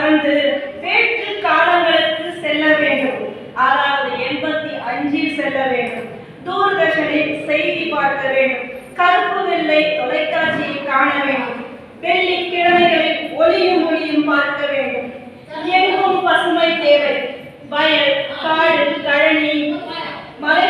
மறந்து வேற்று காலங்களுக்கு செல்ல வேண்டும். அதாவது 85 செல்ல வேண்டும். தூர்தர்ஷனில் செய்தி பார்க்க வேண்டும். கருப்பு வெள்ளை தொலைக்காட்சியை காண வேண்டும். வெள்ளிக்கிழமைகளில் ஒளியும் ஒளியும் பார்க்க வேண்டும். எங்கும் பசுமை தேவை. வயல், காடு, கழனி, மலை